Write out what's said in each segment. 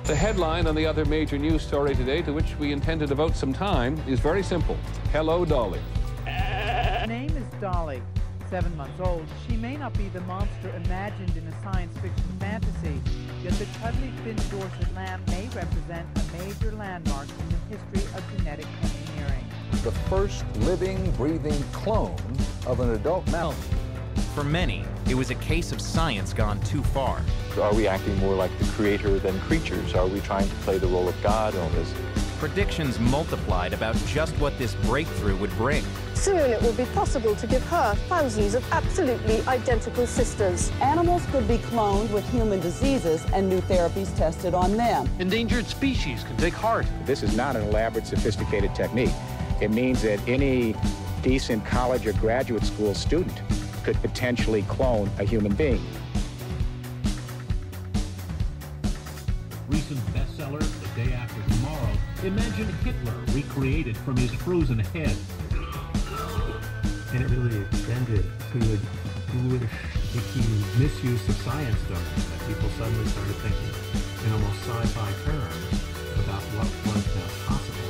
The headline on the other major news story today, to which we intend to devote some time, is very simple. Hello, Dolly. Her name is Dolly. 7 months old, she may not be the monster imagined in a science fiction fantasy, yet the cuddly fin Dorset lamb may represent a major landmark in the history of genetic engineering. The first living, breathing clone of an adult mammal. For many, it was a case of science gone too far. Are we acting more like the creator than creatures? Are we trying to play the role of God on this? Predictions multiplied about just what this breakthrough would bring. Soon it will be possible to give her thousands of absolutely identical sisters. Animals could be cloned with human diseases and new therapies tested on them. Endangered species can take heart. This is not an elaborate, sophisticated technique. It means that any decent college or graduate school student could potentially clone a human being. Recent bestseller, The Day After Tomorrow, imagine Hitler recreated from his frozen head. And it really extended to a ghoulish, icky misuse of science domain that people suddenly started thinking in almost sci-fi terms about what was now possible.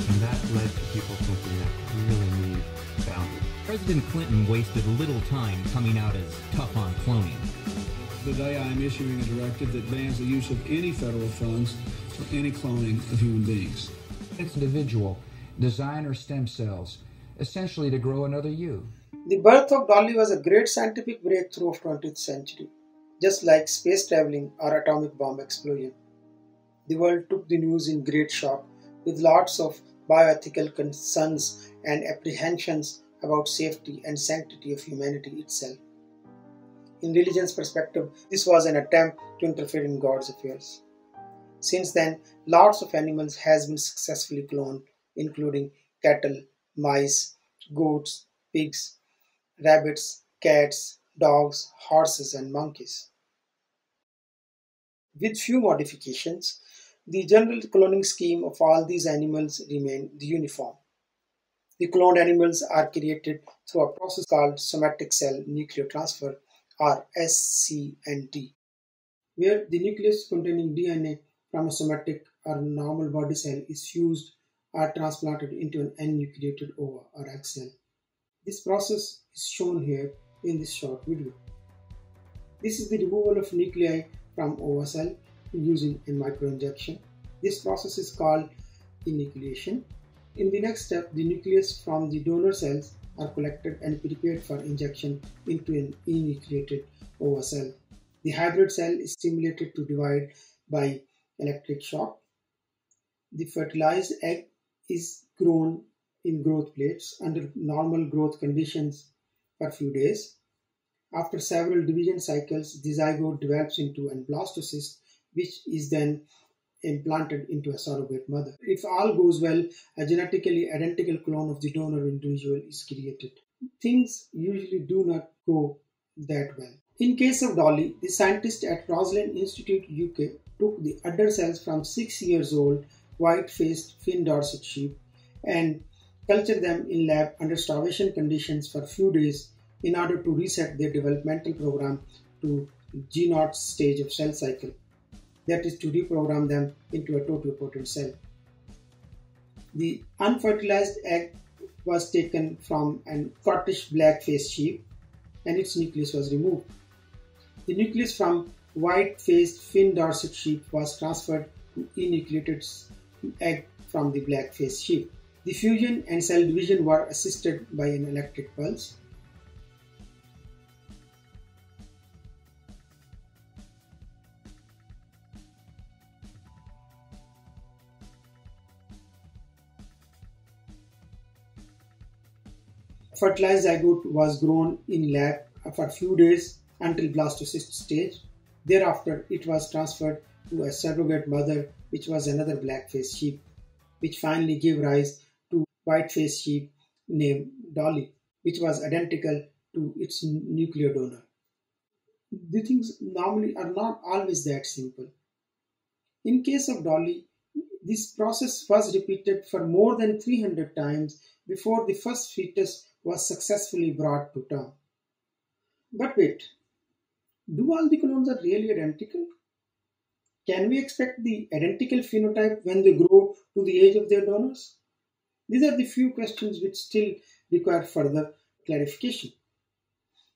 And that led to people thinking that we really need boundaries. President Clinton wasted little time coming out as tough on cloning. Today I am issuing a directive that bans the use of any federal funds for any cloning of human beings. It's individual, designer stem cells, essentially to grow another you. The birth of Dolly was a great scientific breakthrough of 20th century, just like space traveling or atomic bomb explosion. The world took the news in great shock, with lots of bioethical concerns and apprehensions about safety and sanctity of humanity itself. In religion's perspective, this was an attempt to interfere in God's affairs. Since then, lots of animals has been successfully cloned, including cattle, mice, goats, pigs, rabbits, cats, dogs, horses, and monkeys. With few modifications, the general cloning scheme of all these animals remain uniform. The cloned animals are created through a process called somatic cell nucleotransfer, or SCNT, where the nucleus containing DNA from a somatic or normal body cell is fused or transplanted into an enucleated ova or egg cell. This process is shown here in this short video. This is the removal of nuclei from ova cell using a microinjection. This process is called enucleation. In the next step, the nucleus from the donor cells are collected and prepared for injection into an enucleated ova cell. The hybrid cell is stimulated to divide by electric shock. The fertilized egg is grown in growth plates under normal growth conditions for a few days. After several division cycles, the zygote develops into an blastocyst, which is then implanted into a surrogate mother. If all goes well, a genetically identical clone of the donor individual is created. Things usually do not go that well. In case of Dolly, the scientists at Roslin Institute, UK, took the udder cells from 6 years old white-faced Finn Dorset sheep and cultured them in lab under starvation conditions for a few days in order to reset their developmental program to G0 stage of cell cycle. That is to reprogram them into a totipotent cell. The unfertilized egg was taken from a Scottish black-faced sheep and its nucleus was removed. The nucleus from white-faced Finn Dorset sheep was transferred to enucleated egg from the black-faced sheep. The fusion and cell division were assisted by an electric pulse. Fertilized zygote was grown in lab for a few days until blastocyst stage. Thereafter, it was transferred to a surrogate mother, which was another black-faced sheep, which finally gave rise to white-faced sheep named Dolly, which was identical to its nuclear donor. The things normally are not always that simple. In case of Dolly, this process was repeated for more than 300 times before the first fetus was successfully brought to term. But wait, do all the clones are really identical? Can we expect the identical phenotype when they grow to the age of their donors? These are the few questions which still require further clarification.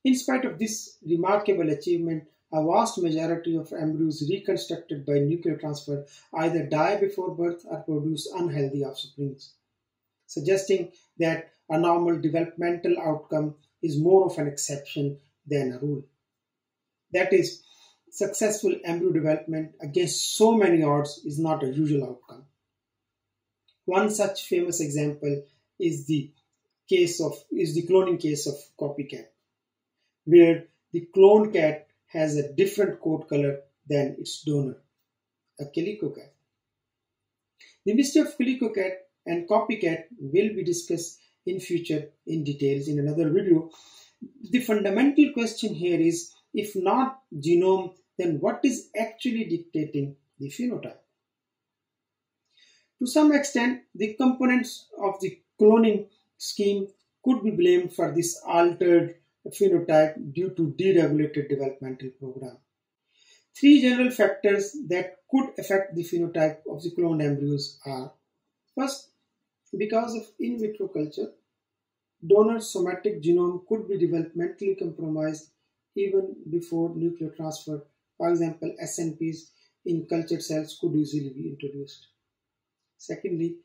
In spite of this remarkable achievement, a vast majority of embryos reconstructed by nuclear transfer either die before birth or produce unhealthy offspring, suggesting that a normal developmental outcome is more of an exception than a rule. That is, successful embryo development against so many odds is not a usual outcome. One such famous example is the cloning case of copycat, where the cloned cat has a different coat color than its donor, a calico cat. The mystery of calico cat and copycat will be discussed in future in details in another video. The fundamental question here is, if not genome, then what is actually dictating the phenotype? To some extent, the components of the cloning scheme could be blamed for this altered phenotype due to deregulated developmental program. Three general factors that could affect the phenotype of the cloned embryos are: first, because of in vitro culture, donor somatic genome could be developmentally compromised even before nuclear transfer. For example, SNPs in cultured cells could easily be introduced. Secondly,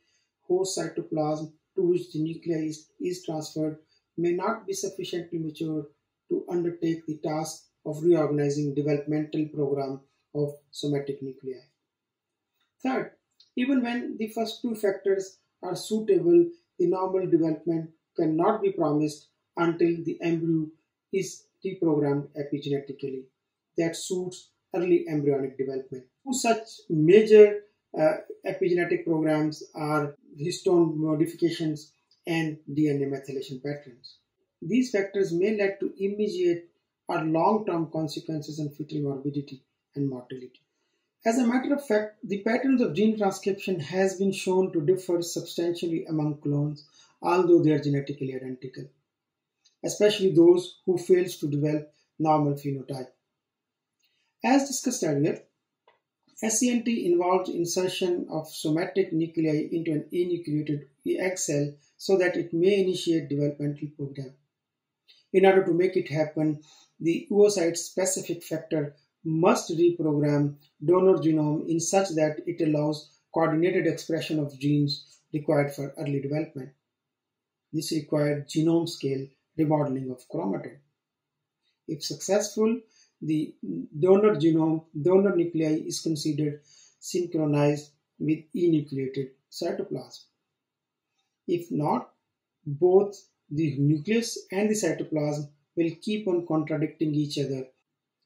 host cytoplasm to which the nuclei is transferred may not be sufficiently mature to undertake the task of reorganizing developmental program of somatic nuclei. Third, even when the first two factors are suitable, the normal development cannot be promised until the embryo is reprogrammed epigenetically that suits early embryonic development. Two such major epigenetic programs are histone modifications and DNA methylation patterns. These factors may lead to immediate or long-term consequences on fetal morbidity and mortality. As a matter of fact, the patterns of gene transcription has been shown to differ substantially among clones, although they are genetically identical, especially those who fail to develop normal phenotype. As discussed earlier, SCNT involves insertion of somatic nuclei into an enucleated egg cell so that it may initiate developmental program. In order to make it happen, the oocyte-specific factor must reprogram donor genome in such that it allows coordinated expression of genes required for early development. This required genome-scale remodeling of chromatin. If successful, the donor nuclei is considered synchronized with enucleated cytoplasm. If not, both the nucleus and the cytoplasm will keep on contradicting each other.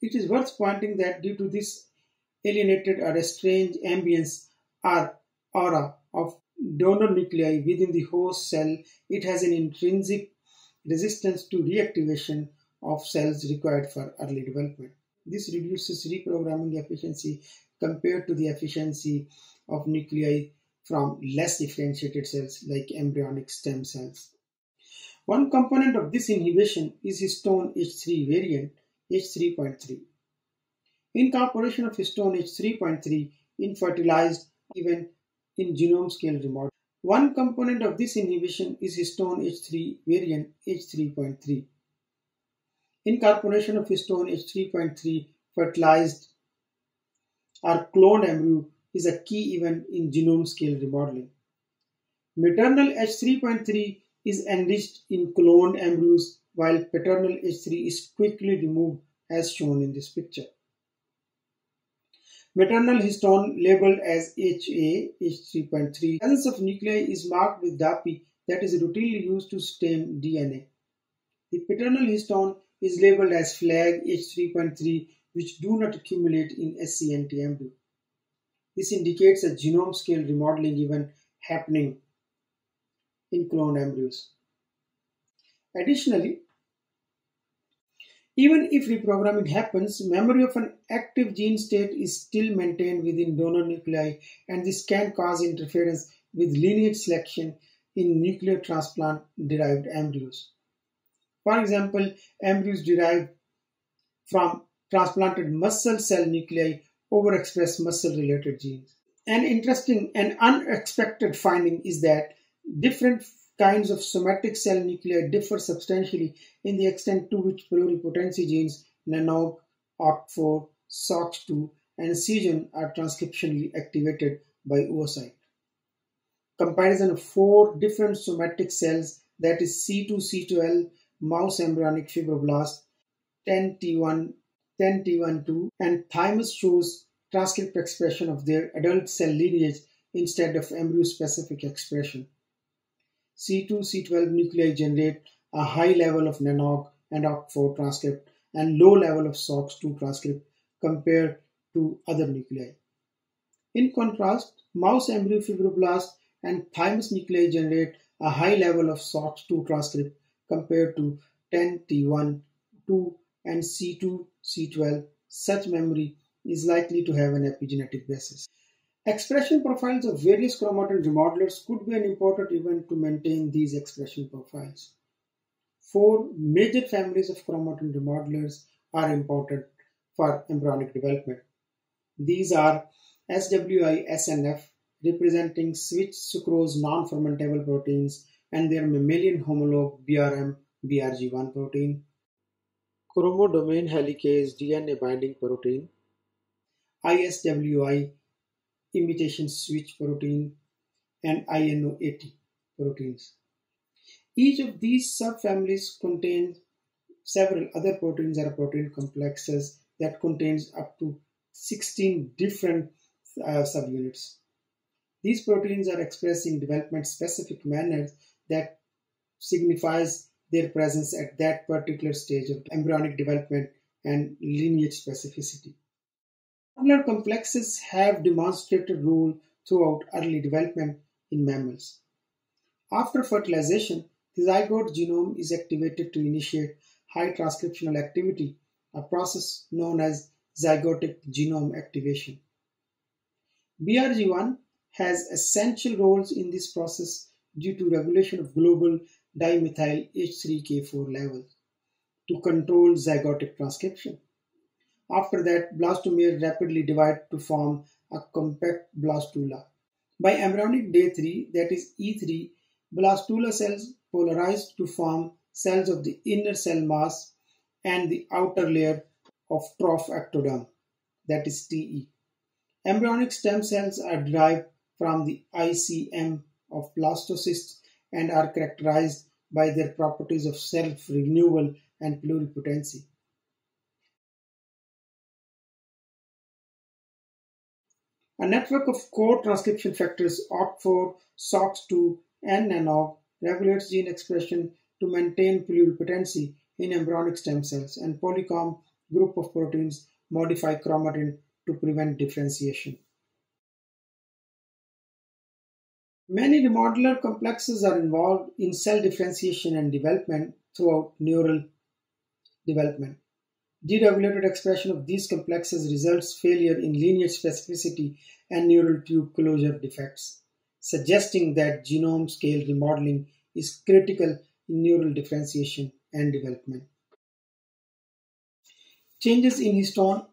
It is worth pointing that due to this alienated or estranged ambience or aura of donor nuclei within the host cell, it has an intrinsic resistance to reactivation of cells required for early development. This reduces reprogramming efficiency compared to the efficiency of nuclei from less differentiated cells like embryonic stem cells. One component of this inhibition is Histone H3 variant H3.3. Incorporation of Histone H3.3 in fertilized event in genome scale remodeling. One component of this inhibition is Histone H3 variant H3.3. Incorporation of Histone H3.3 fertilized or cloned embryo is a key event in genome scale remodeling. Maternal H3.3 is enriched in cloned embryos while paternal H3 is quickly removed as shown in this picture. Maternal histone labeled as HA, H3.3, presence of nuclei is marked with DAPI that is routinely used to stain DNA. The paternal histone is labeled as flag H3.3, which do not accumulate in SCNT embryo. This indicates a genome scale remodeling event happening in cloned embryos. Additionally, even if reprogramming happens, memory of an active gene state is still maintained within donor nuclei, and this can cause interference with lineage selection in nuclear transplant derived embryos. For example, embryos derived from transplanted muscle cell nuclei overexpress muscle-related genes. An interesting and unexpected finding is that different kinds of somatic cell nuclei differ substantially in the extent to which pluripotency genes NANOG, OCT4, SOX2, and CGEN are transcriptionally activated by oocyte. Comparison of 4 different somatic cells, that is C2C12 mouse embryonic fibroblast, 10T1, 10T12, and thymus shows transcript expression of their adult cell lineage instead of embryo-specific expression. C2C12 nuclei generate a high level of NANOG and OCT4 transcript and low level of SOX2 transcript compared to other nuclei. In contrast, mouse embryo fibroblast and thymus nuclei generate a high level of SOX2 transcript compared to 10T1, 2, and C2C12. Such memory is likely to have an epigenetic basis. Expression profiles of various chromatin remodelers could be an important event to maintain these expression profiles. 4 major families of chromatin remodelers are important for embryonic development. These are SWI-SNF, representing switch sucrose non-fermentable proteins and their mammalian homologue BRM-BRG1 protein, chromodomain helicase DNA binding protein, ISWI imitation switch protein, and INO80 proteins. Each of these subfamilies contains several other proteins or protein complexes that contains up to 16 different subunits. These proteins are expressed in development-specific manners that signifies their presence at that particular stage of embryonic development and lineage specificity. Molecular complexes have demonstrated role throughout early development in mammals. After fertilization, the zygote genome is activated to initiate high transcriptional activity, a process known as zygotic genome activation. BRG1 has essential roles in this process due to regulation of global dimethyl H3K4 levels to control zygotic transcription. After that, blastomere rapidly divide to form a compact blastula. By embryonic day 3, that is E3, blastula cells polarize to form cells of the inner cell mass and the outer layer of trough ectoderm, that is TE. Embryonic stem cells are derived from the ICM of blastocysts and are characterized by their properties of self-renewal and pluripotency. A network of core transcription factors OCT4, SOX2, and NANOG regulates gene expression to maintain pluripotency in embryonic stem cells, and polycomb group of proteins modify chromatin to prevent differentiation. Many remodeler complexes are involved in cell differentiation and development throughout neural development. Deregulated expression of these complexes results failure in lineage specificity and neural tube closure defects, suggesting that genome scale remodeling is critical in neural differentiation and development. Changes in histone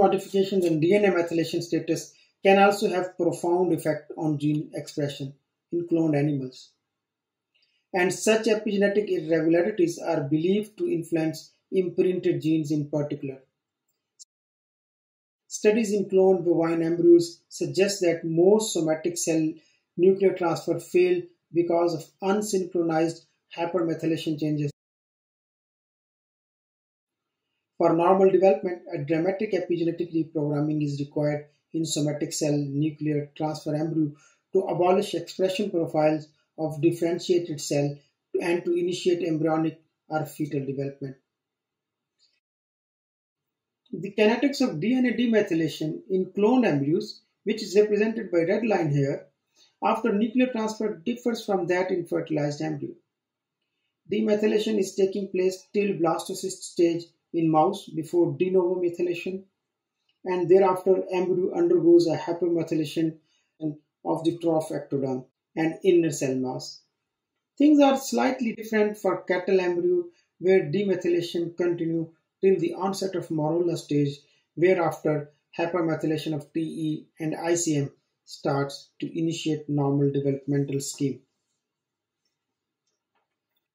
modifications and DNA methylation status can also have profound effect on gene expression in cloned animals. And such epigenetic irregularities are believed to influence imprinted genes in particular. Studies in cloned bovine embryos suggest that most somatic cell nuclear transfer fail because of unsynchronized hypermethylation changes. For normal development, a dramatic epigenetic reprogramming is required in somatic cell nuclear transfer embryo to abolish expression profiles of differentiated cell and to initiate embryonic or fetal development. The kinetics of DNA demethylation in cloned embryos, which is represented by red line here, after nuclear transfer differs from that in fertilized embryo. Demethylation is taking place till blastocyst stage in mouse before de novo methylation, and thereafter embryo undergoes a hypermethylation of the trough ectoderm and inner cell mass. Things are slightly different for cattle embryo where demethylation continues till the onset of Morula stage, whereafter hypermethylation of TE and ICM starts to initiate normal developmental scheme.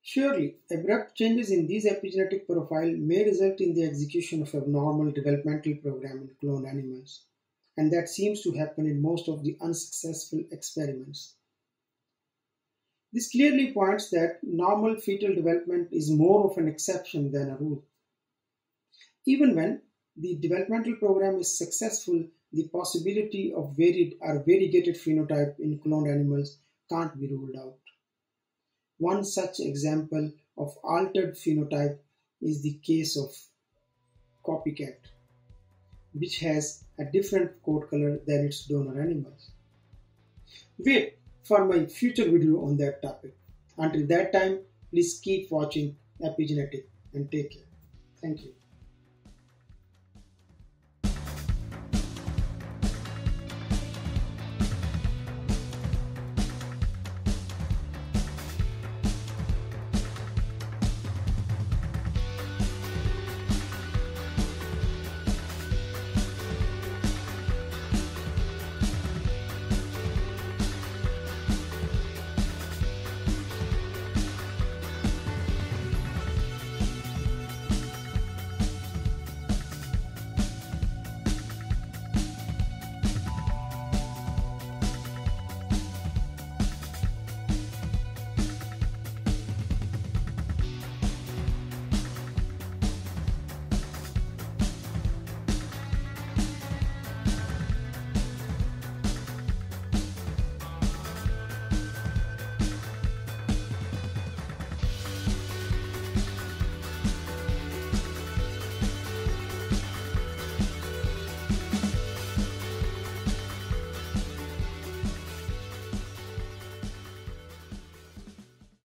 Surely, abrupt changes in these epigenetic profile may result in the execution of a normal developmental program in cloned animals, and that seems to happen in most of the unsuccessful experiments. This clearly points that normal fetal development is more of an exception than a rule. Even when the developmental program is successful, the possibility of varied or variegated phenotype in cloned animals can't be ruled out. One such example of altered phenotype is the case of copycat, which has a different coat color than its donor animals. Wait for my future video on that topic. Until that time, please keep watching Epigenetic and take care. Thank you.